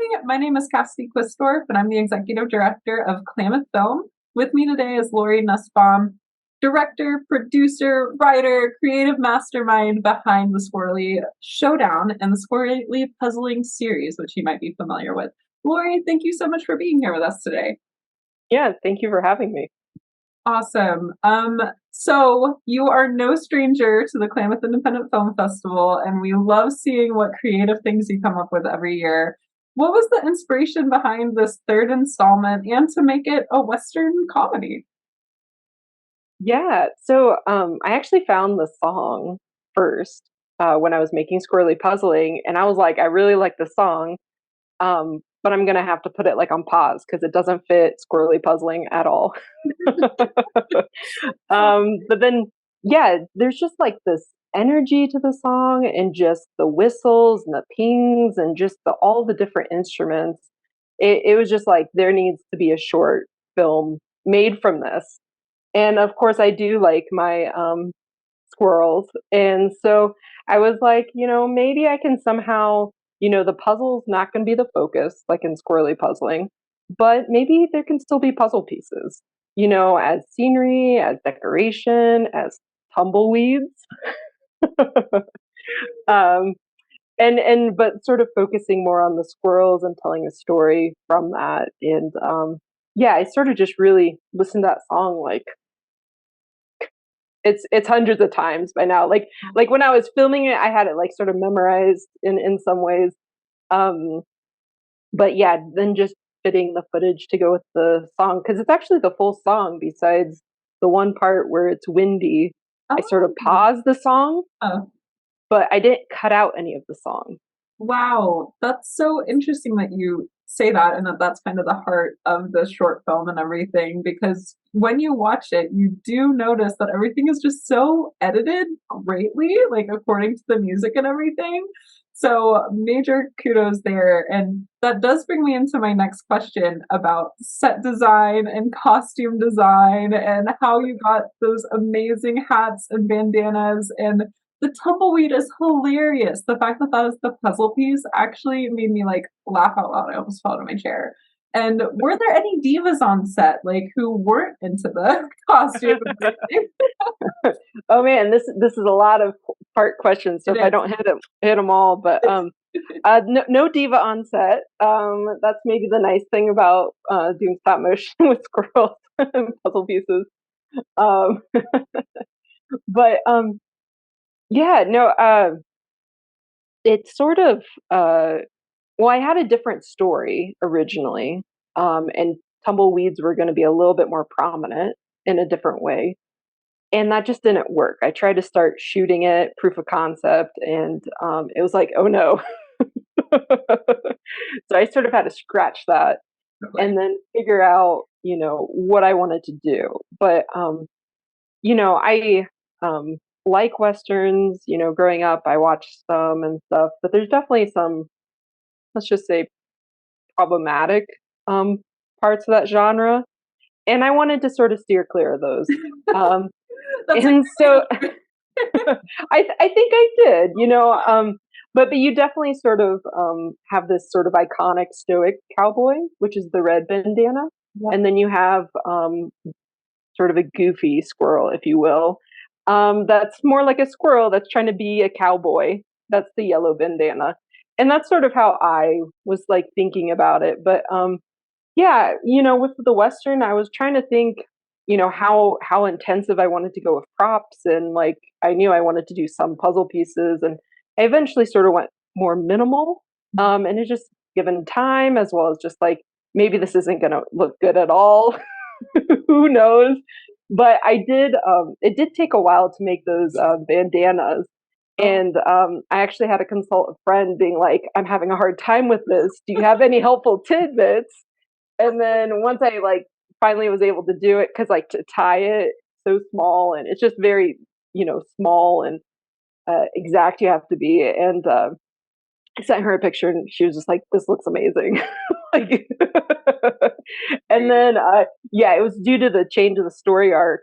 Hi, my name is Cassidy Quistorf, and I'm the Executive Director of Klamath Film. With me today is Lori Nussbaum, director, producer, writer, creative mastermind behind the Squirrelly Showdown and the Squirrelly Puzzling series, which you might be familiar with. Lori, thank you so much for being here with us today. Yeah, thank you for having me. Awesome. So you are no stranger to the Klamath Independent Film Festival, and we love seeing what creative things you come up with every year. What was the inspiration behind this third installment and to make it a Western comedy? Yeah, so I actually found the song first when I was making Squirrely Puzzling, and I was like, I really like the song, but I'm gonna have to put it like on pause because it doesn't fit Squirrely Puzzling at all. But then, yeah, there's just like this energy to the song, and just the whistles and the pings, and just all the different instruments. It was just like there needs to be a short film made from this. And of course, I do like my squirrels. And so I was like, maybe I can somehow, the puzzle's not going to be the focus, like in Squirrely Puzzling, but maybe there can still be puzzle pieces, as scenery, as decoration, as tumbleweeds. um, but sort of focusing more on the squirrels and telling a story from that. And yeah, I sort of just really listened to that song like it's hundreds of times by now. Like when I was filming it, I had it like sort of memorized in some ways. Um, but yeah, then just fitting the footage to go with the song because it's actually the full song besides the one part where it's windy. I sort of Oh, paused the song, oh, but I didn't cut out any of the song. wow, that's so interesting that you say that and that that's kind of the heart of the short film and everything because when you watch it, you do notice that everything is just so edited greatly, like according to the music and everything. So major kudos there. And that does bring me into my next question about set design and costume design and how you got those amazing hats and bandanas and the tumbleweed is hilarious. The fact that that is the puzzle piece actually made me like laugh out loud. I almost fell out of my chair. And were there any divas on set like who weren't into the costume and everything? Oh man, this is a lot of part questions. So It if I is. don't hit them all, but no diva on set. That's maybe the nice thing about doing stop motion with squirrels and puzzle pieces. Um, but yeah, no, it's sort of well, I had a different story originally, and tumbleweeds were going to be a little bit more prominent in a different way, and that just didn't work. I tried to start shooting it, proof of concept, and it was like, oh no. So I sort of had to scratch that Totally. and then figure out, what I wanted to do. But I like westerns. Growing up, I watched some and stuff, but there's definitely some, let's just say, problematic um, parts of that genre, and I wanted to sort of steer clear of those. Um, That's a and so great I think I did, but you definitely sort of have this sort of iconic stoic cowboy, which is the red bandana, yeah. and then you have sort of a goofy squirrel, if you will, that's more like a squirrel that's trying to be a cowboy. That's the yellow bandana, and that's sort of how I was like thinking about it. But yeah, with the Western, I was trying to think, how intensive I wanted to go with props, and like I knew I wanted to do some puzzle pieces, and I eventually sort of went more minimal. And it's just given time as well as just like maybe this isn't gonna look good at all. Who knows? But I did. It did take a while to make those bandanas, Oh, and I actually had to consult a friend, being like, "I'm having a hard time with this. Do you have any helpful tidbits?" And then once I like finally was able to do it, because like to tie it so small, and it's just very small and exact you have to be. And I sent her a picture, and she was just like, "This looks amazing." Like, and then yeah, it was due to the change of the story arc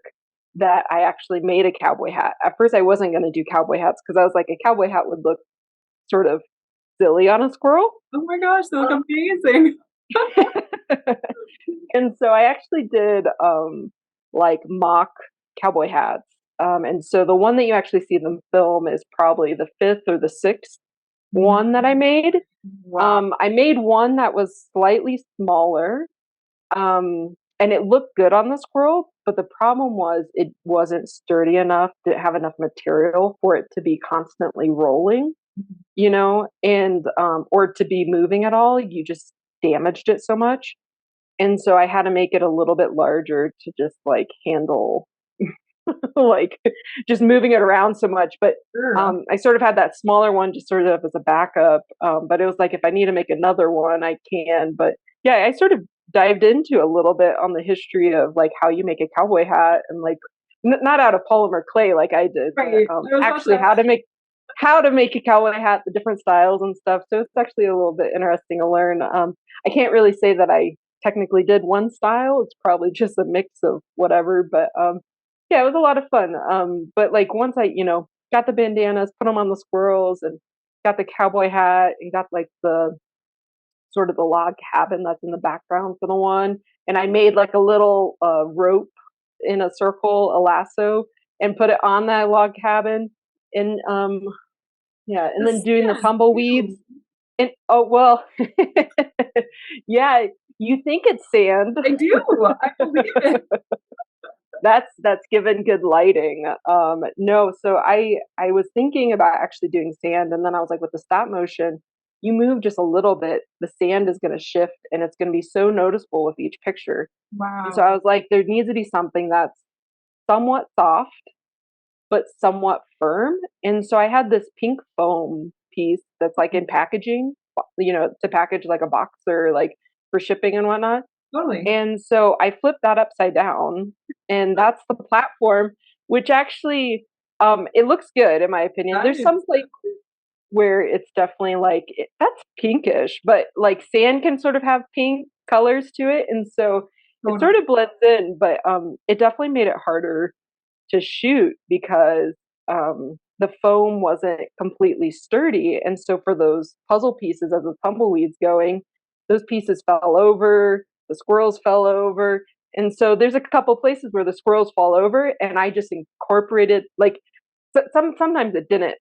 that I actually made a cowboy hat. At first, I wasn't going to do cowboy hats because I was like, a cowboy hat would look sort of silly on a squirrel. Oh my gosh, they look amazing. And so I actually did like mock cowboy hats. And so the one that you actually see in the film is probably the fifth or the sixth one that I made. Wow. I made one that was slightly smaller, and it looked good on the squirrel, but the problem was it wasn't sturdy enough, didn't have enough material for it to be constantly rolling, and or to be moving at all. You just damaged it so much. And so I had to make it a little bit larger to just like handle like just moving it around so much. But Sure. I sort of had that smaller one just sort of as a backup. But it was like if I need to make another one, I can. But yeah, I sort of dived into a little bit on the history of like how you make a cowboy hat and like not out of polymer clay like I did, but Right. I was about to actually how to make a cowboy hat, the different styles and stuff. So it's actually a little bit interesting to learn. I can't really say that I technically did one style. It's probably just a mix of whatever, but yeah, it was a lot of fun. But like once I, got the bandanas, put them on the squirrels, and got the cowboy hat, and got like the sort of the log cabin that's in the background for the one, and I made like a little rope in a circle, a lasso, and put it on that log cabin, and yeah, and the then doing the stand tumbleweeds, too. and oh well, yeah, you think it's sand. I do. I believe it. That's given good lighting. No, so I was thinking about actually doing sand, and then I was like, with the stop motion, you move just a little bit, the sand is going to shift, and it's going to be so noticeable with each picture. And so Wow. I was like, there needs to be something that's somewhat soft but somewhat firm. And so I had this pink foam piece that's like in packaging, to package like a box or like for shipping and whatnot. Totally. And so I flipped that upside down, and that's the platform, which actually it looks good in my opinion. That There's is some places where it's definitely like that's pinkish, but like sand can sort of have pink colors to it, and so it sort totally. of blends in. But it definitely made it harder to shoot because the foam wasn't completely sturdy. And so for those puzzle pieces as the tumbleweeds going, those pieces fell over, the squirrels fell over. And so there's a couple places where the squirrels fall over, and I just incorporated like sometimes it didn't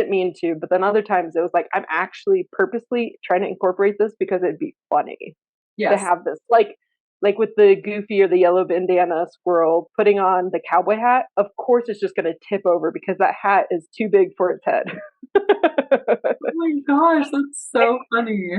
mean to, but then other times it was like I'm actually purposely trying to incorporate this because it'd be funny to Yes. have this like with the Goofy or the yellow bandana squirrel putting on the cowboy hat, of course it's just going to tip over because that hat is too big for its head. Oh my gosh, that's so funny.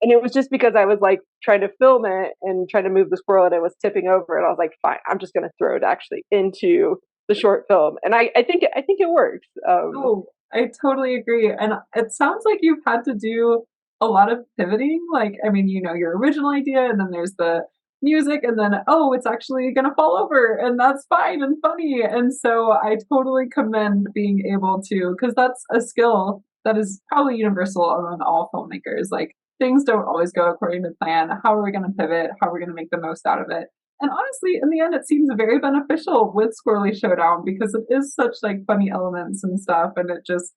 And it was just because I was like trying to film it and trying to move the squirrel and it was tipping over, and I was like, fine, I'm just going to throw it actually into the short film, and I think it works. Oh, I totally agree. And it sounds like you've had to do a lot of pivoting. Like, I mean, your original idea, and then there's the music, and then, oh, it's actually going to fall over, and that's fine and funny. And so I totally commend being able to, because that's a skill that is probably universal among all filmmakers. Like, things don't always go according to plan. How are we going to pivot? How are we going to make the most out of it? And honestly, in the end, it seems very beneficial with Squirrely Showdown because it is such like funny elements and stuff, and it just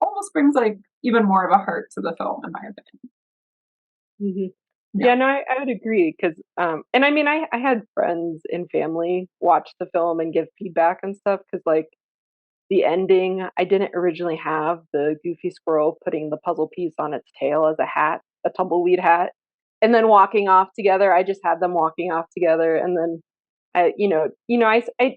almost brings like even more of a heart to the film, in my opinion. Mhm. Yeah. Yeah, no, I would agree because, and I mean, I had friends and family watch the film and give feedback and stuff because, like, the ending, I didn't originally have the Goofy squirrel putting the puzzle piece on its tail as a hat, a tumbleweed hat, and then walking off together. I just had them walking off together, and then I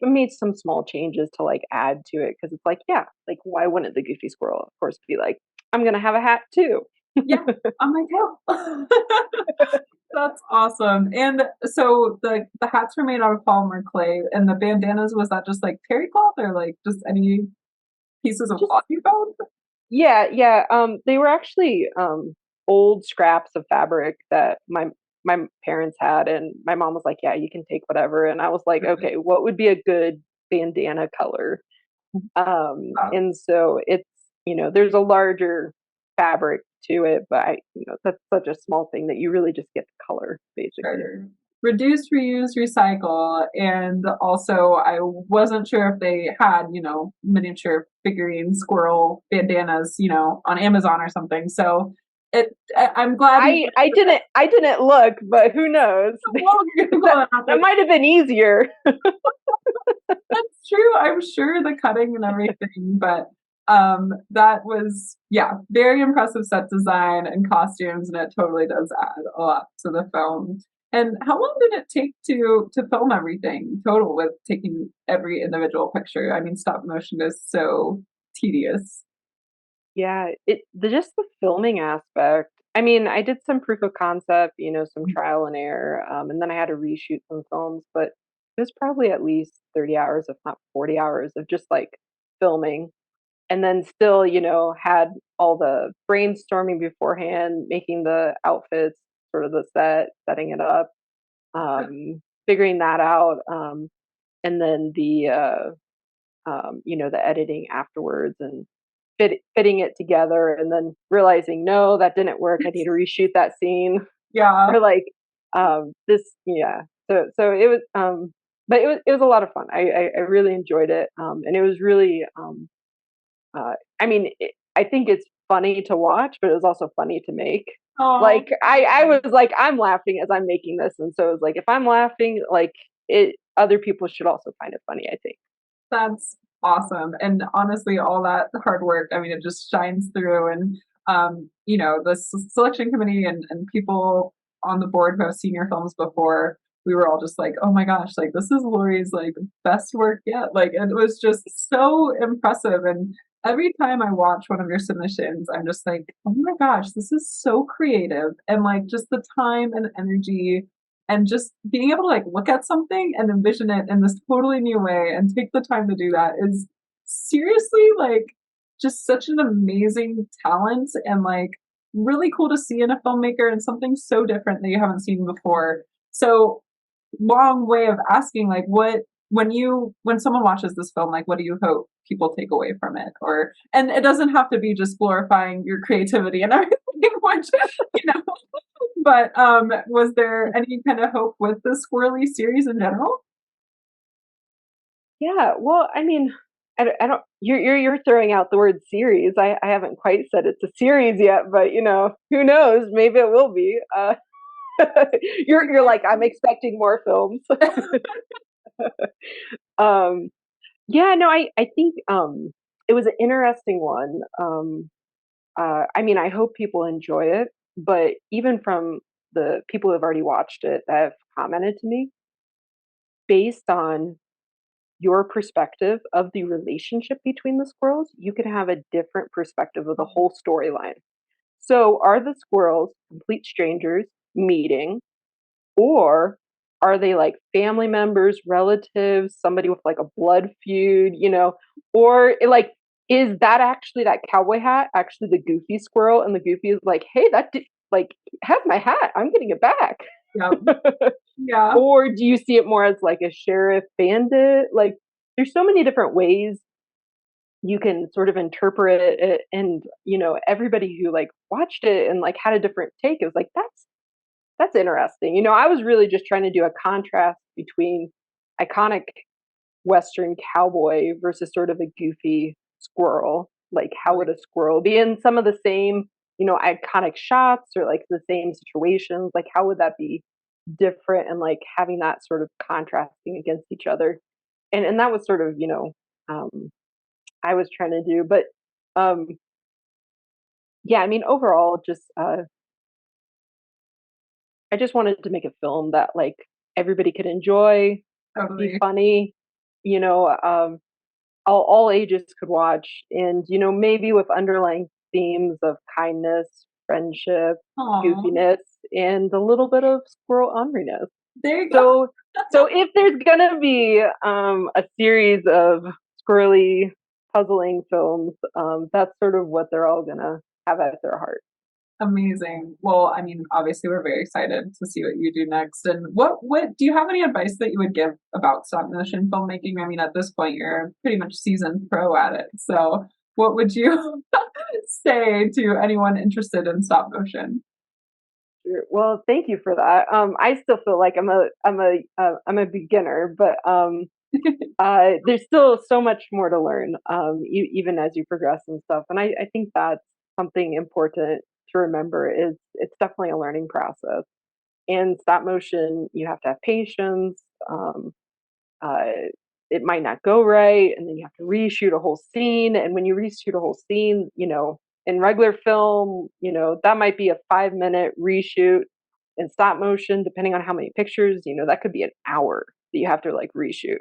made some small changes to like add to it because it's like, yeah, like why wouldn't the Goofy squirrel, of course, be like, I'm gonna have a hat too. Yeah, on my tail. That's awesome. And so the hats were made out of polymer clay, and the bandanas, was that just like terry cloth or like just any pieces of Just cloth you found? Yeah, yeah. They were actually old scraps of fabric that my parents had, and my mom was like, "Yeah, you can take whatever." And I was like, "Okay, what would be a good bandana color?" And so there's a larger fabric to it, but that's such a small thing that you really just get the color basically. Sure. reduce, reuse, recycle. And also, I wasn't sure if they had, miniature figurine squirrel bandanas, on Amazon or something. So I'm glad you I didn't look, but who knows? well, Google that it after. that might have been easier. That's true. I'm sure the cutting and everything, but that was yeah, very impressive set design and costumes, and it totally does add a lot to the film. And how long did it take to film everything total with taking every individual picture? I mean, stop motion is so tedious. Yeah, just the filming aspect. I mean, I did some proof of concept, some trial and error, and then I had to reshoot some films, but it was probably at least 30 hours, if not 40 hours of just like filming. And then still, had all the brainstorming beforehand, making the outfits, sort of the set, setting it up, figuring that out, and then the editing afterwards and fitting it together, and then realizing no, that didn't work. I need to reshoot that scene, Yeah. or like this, yeah. So it was, but it was a lot of fun. I really enjoyed it, and it was really I mean, I think it's funny to watch, but it was also funny to make. Oh, Like I was like, I'm laughing as I'm making this, and so it's like if I'm laughing, like other people should also find it funny, I think. that's awesome. And honestly, all that hard work, I mean, it just shines through. And, the selection committee and people on the board who have seen your films before, we were all just like, oh my gosh, like this is Lori's like best work yet. Like it was just so impressive. And every time I watch one of your submissions, I'm just like, oh my gosh, this is so creative. And like just the time and energy and just being able to like look at something and envision it in this totally new way and take the time to do that is seriously like just such an amazing talent and like really cool to see in a filmmaker and something so different that you haven't seen before. So long way of asking like what when someone watches this film, like what do you hope people take away from it? Or and it doesn't have to be just glorifying your creativity and everything, which you know but was there any kind of hope with the Squirrely series in general? Yeah, well, I mean, I don't. You're throwing out the word series. I haven't quite said it's a series yet, but who knows? Maybe it will be. You're like, I'm expecting more films. um, yeah, no, I think it was an interesting one. I mean, I hope people enjoy it, but even from the people who have already watched it that have commented to me, based on your perspective of the relationship between the squirrels, you could have a different perspective of the whole storyline. So, are the squirrels complete strangers meeting, or are they like family members, relatives, somebody with like a blood feud, or like is that actually that cowboy hat actually the goofy squirrel, and the goofy is like, hey, like have my hat, I'm getting it back. Yeah. Yeah. Or do you see it more as like a sheriff bandit? Like there's so many different ways you can sort of interpret it, and everybody who like watched it and like had a different take, it was like that's interesting. I was really just trying to do a contrast between iconic Western cowboy versus sort of a goofy squirrel. Like, how would a squirrel be in some of the same, iconic shots or like the same situations? Like, how would that be different? And like having that sort of contrasting against each other. And that was sort of, I was trying to do. But um, yeah, I mean, overall, just I just wanted to make a film that like everybody could enjoy, be Totally. funny, you know, um, all ages could watch, and maybe with underlying themes of kindness, friendship, Aw, goofiness, and a little bit of squirrel orneriness. there you go. So if there's gonna be a series of squirrely puzzling films, that's sort of what they're all gonna have at their heart. Amazing. Well, I mean, obviously, we're very excited to see what you do next. And what do you have any advice that you would give about stop motion filmmaking? I mean, at this point, you're pretty much seasoned pro at it. So, what would you say to anyone interested in stop motion? Sure. Well, thank you for that. I still feel like I'm a beginner, but there's still so much more to learn, even as you progress and stuff. And I think that's something important to remember is it's definitely a learning process. And stop motion, you have to have patience. Uh, it might not go right, and then you have to reshoot a whole scene. And when you reshoot a whole scene, in regular film, that might be a 5 minute reshoot. In stop motion, depending on how many pictures, that could be an hour that you have to like reshoot.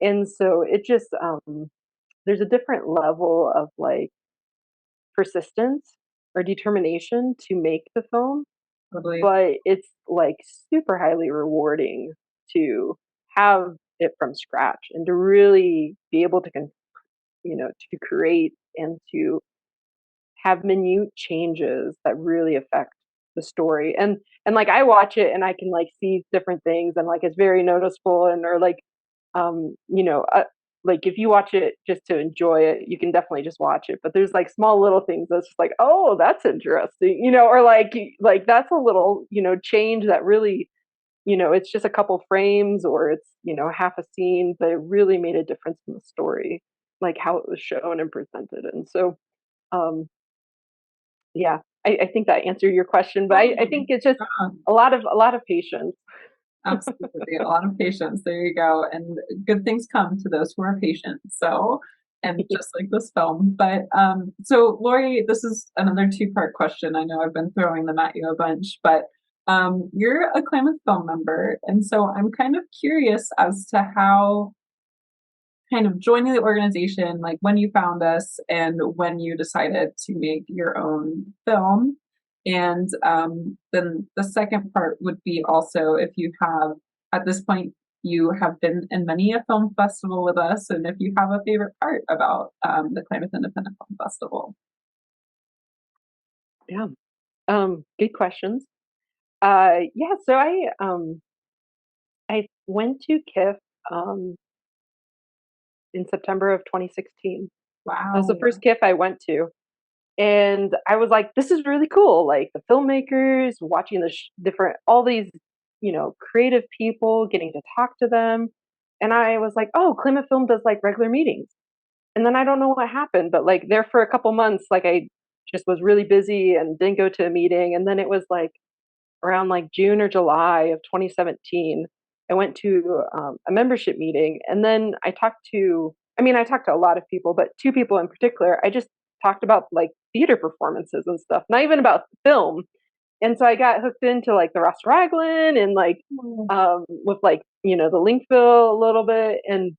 And so it just there's a different level of like persistence or determination to make the film, Totally. but it's like super highly rewarding to have it from scratch and to really be able to to create and to have minute changes that really affect the story. And like I watch it and I can like see different things and like it's very noticeable and or like um you know uh, like if you watch it just to enjoy it, you can definitely just watch it, but there's like small little things that's just like, oh, that's interesting, or like that's a little change that really, it's just a couple frames or it's half a scene, but it really made a difference in the story, like how it was shown and presented. And so um yeah, I think that answered your question, but I Totally. think it's just Yeah. a lot of patience. Absolutely. A lot of patience. There you go. And good things come to those who are patient. So, and just like this film. But so Lori, this is another two-part question. I know I've been throwing them at you a bunch, but you're a Klamath Film member. And so I'm kind of curious as to how kind of joining the organization, like when you found us and when you decided to make your own film. And then the second part would be also if you have, at this point, you have been in many a film festival with us, and if you have a favorite part about the Klamath Independent Film Festival. Yeah. Good questions. Yeah, so I went to KIFF in September of 2016. That was the Wow. first KIFF I went to. And I was like, this is really cool. Like the filmmakers, watching the different, all these, creative people, getting to talk to them. And I was like, oh, Klamath Film does like regular meetings. And then I don't know what happened, but like there for a couple months, like I just was really busy and didn't go to a meeting. And then it was like around like June or July of 2017, I went to a membership meeting. And then I talked to a lot of people, but two people in particular, I just talked about like theater performances and stuff, not even about film. And so I got hooked into like the Ross Raglan and like with like, the Linkville a little bit. And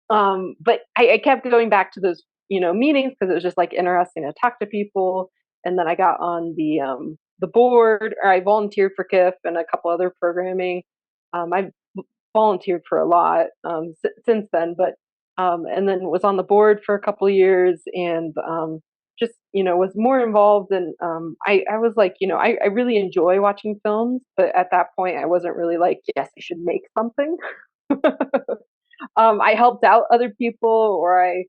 but I kept going back to those, meetings because it was just like interesting to talk to people. And then I got on the board, or I volunteered for KIFF and a couple other programming. I've volunteered for a lot since then, but and then was on the board for a couple of years and just was more involved. And I was like, I really enjoy watching films, but at that point I wasn't really like, yes, I should make something. I helped out other people, or I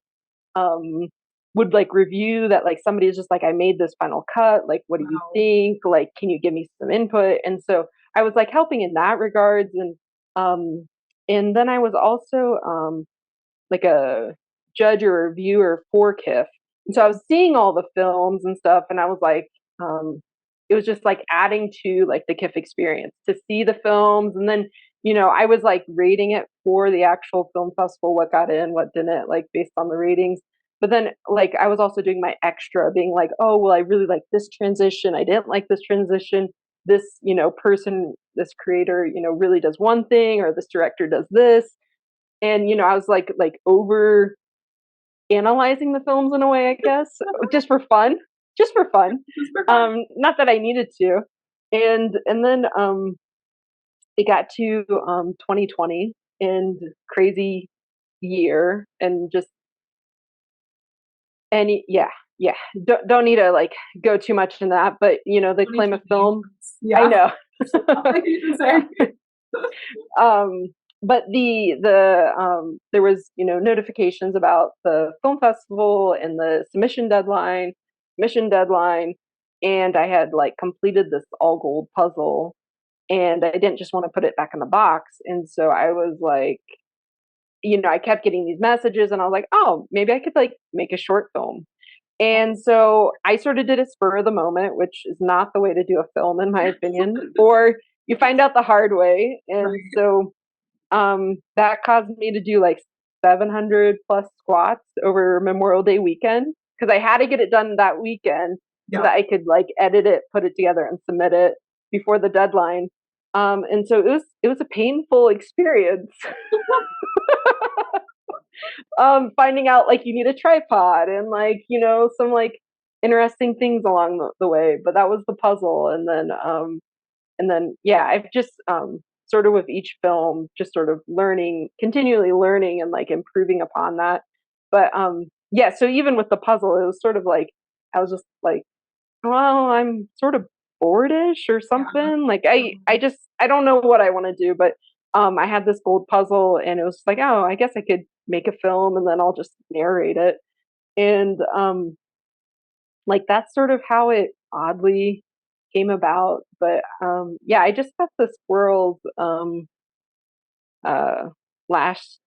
um, would like review that. Like somebody is just like, I made this final cut. Like, what do you Wow. think? Like, can you give me some input? And so I was like helping in that regards, um, and then I was also like a judge or reviewer for KIFF. And so I was seeing all the films and stuff, and I was like, um, it was just like adding to like the KIFF experience to see the films, and then I was like rating it for the actual film festival, what got in, what didn't, like based on the ratings. But then like I was also doing my extra, being like, oh well, I really like this transition. I didn't like this transition. This person, this creator, really does one thing, or this director does this. And I was like over analyzing the films in a way, I guess, just for fun, just for fun. Just for fun. Not that I needed to. And then it got to 2020 and crazy year and just any yeah, don't need to like go too much in that, but the claim of 2020. film, I Yeah. know. All I need to say. um but there was notifications about the film festival and the submission deadline, mission deadline, and I had like completed this all gold puzzle, and I didn't just want to put it back in the box. And so I was like, I kept getting these messages, and I was like, oh, maybe I could like make a short film. And so I sort of did a spur of the moment, which is not the way to do a film, in my opinion, or you find out the hard way. And Right. so that caused me to do like 700 plus squats over Memorial Day weekend, because I had to get it done that weekend so Yeah. that I could like edit it, put it together, and submit it before the deadline. And so it was a painful experience. Finding out like you need a tripod and like some like interesting things along the way. But that was the puzzle, and then yeah, I've just sort of with each film just sort of continually learning and like improving upon that. But yeah, so even with the puzzle, it was sort of like I was just like, well, I'm sort of boardish or Yeah. something. Like I don't know what I want to do, but I had this gold puzzle, and it was like, oh, I guess I could make a film and then I'll just narrate it. And like that's sort of how it oddly came about. But yeah, I just got the squirrels uh last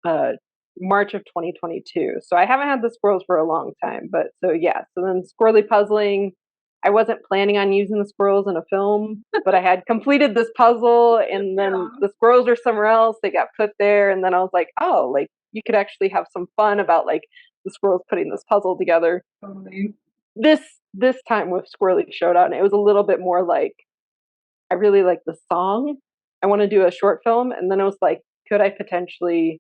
uh March of 2022. So I haven't had the squirrels for a long time. But so yeah, so then squirrely puzzling. I wasn't planning on using the squirrels in a film, but I had completed this puzzle, and then Yeah. the squirrels are somewhere else. They got put there, and then I was like, oh, like you could actually have some fun about like the squirrels putting this puzzle together. Totally. This this time with Squirrelly Showdown, it was a little bit more like I really like the song. I want to do a short film, and then it was like, could I potentially,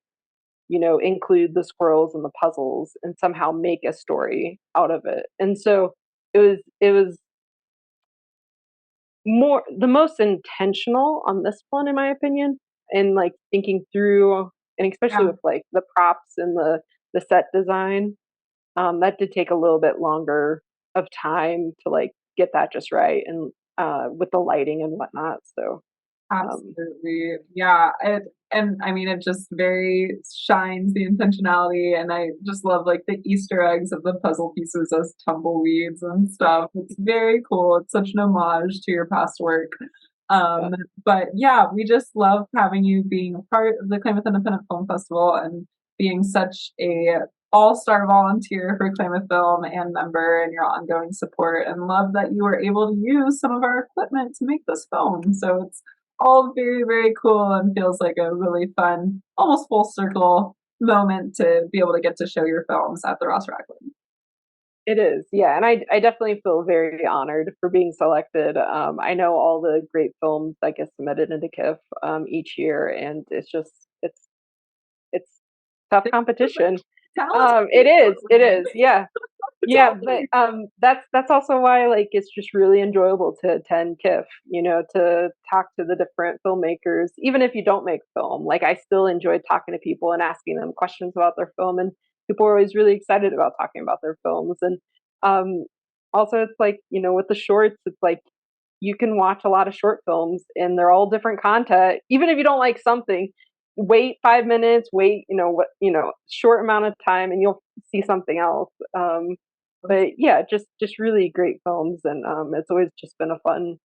include the squirrels and the puzzles and somehow make a story out of it? And so it was more the most intentional on this one, in my opinion, and like thinking through, and especially Yeah. with like the props and the set design. That did take a little bit longer of time to like get that just right, and with the lighting and whatnot. So um, Absolutely. Yeah. And I mean, it just very shines the intentionality. And I just love like the Easter eggs of the puzzle pieces as tumbleweeds and stuff. It's very cool. It's such an homage to your past work. yeah, Um, but yeah, we just love having you being a part of the Klamath Independent Film Festival and being such a all-star volunteer for Klamath Film and member and your ongoing support, and love that you were able to use some of our equipment to make this film. So it's all very, very cool and feels like a really fun, almost full circle moment to be able to get to show your films at the Ross Racklin. it is. Yeah, and I definitely feel very honored for being selected. I know all the great films that get submitted into KIFF each year, and it's tough competition. Talented It is. people. It is. Yeah. Yeah, but Totally. that's also why like it's just really enjoyable to attend KIFF, to talk to the different filmmakers, even if you don't make film. Like I still enjoy talking to people and asking them questions about their film, and people are always really excited about talking about their films. And um, also, it's like with the shorts, it's like you can watch a lot of short films, and they're all different content. Even if you don't like something, wait 5 minutes, wait, short amount of time, and you'll see something else. But yeah, just really great films, and it's always just been a fun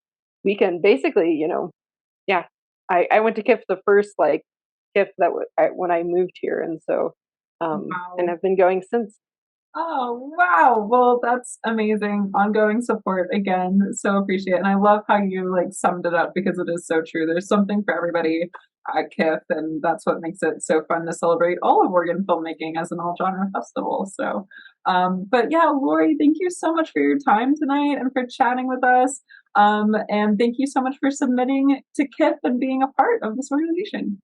weekend. Basically, yeah, I went to KIFF the first like KIFF when I moved here, and so and Wow. I've been going since. Oh, wow. Well, that's amazing. Ongoing support again. So appreciate it. And I love how you like summed it up because it is so true. There's something for everybody at KIFF, and that's what makes it so fun to celebrate all of Oregon filmmaking as an all genre festival. So, but yeah, Lori, thank you so much for your time tonight and for chatting with us. And thank you so much for submitting to KIFF and being a part of this organization.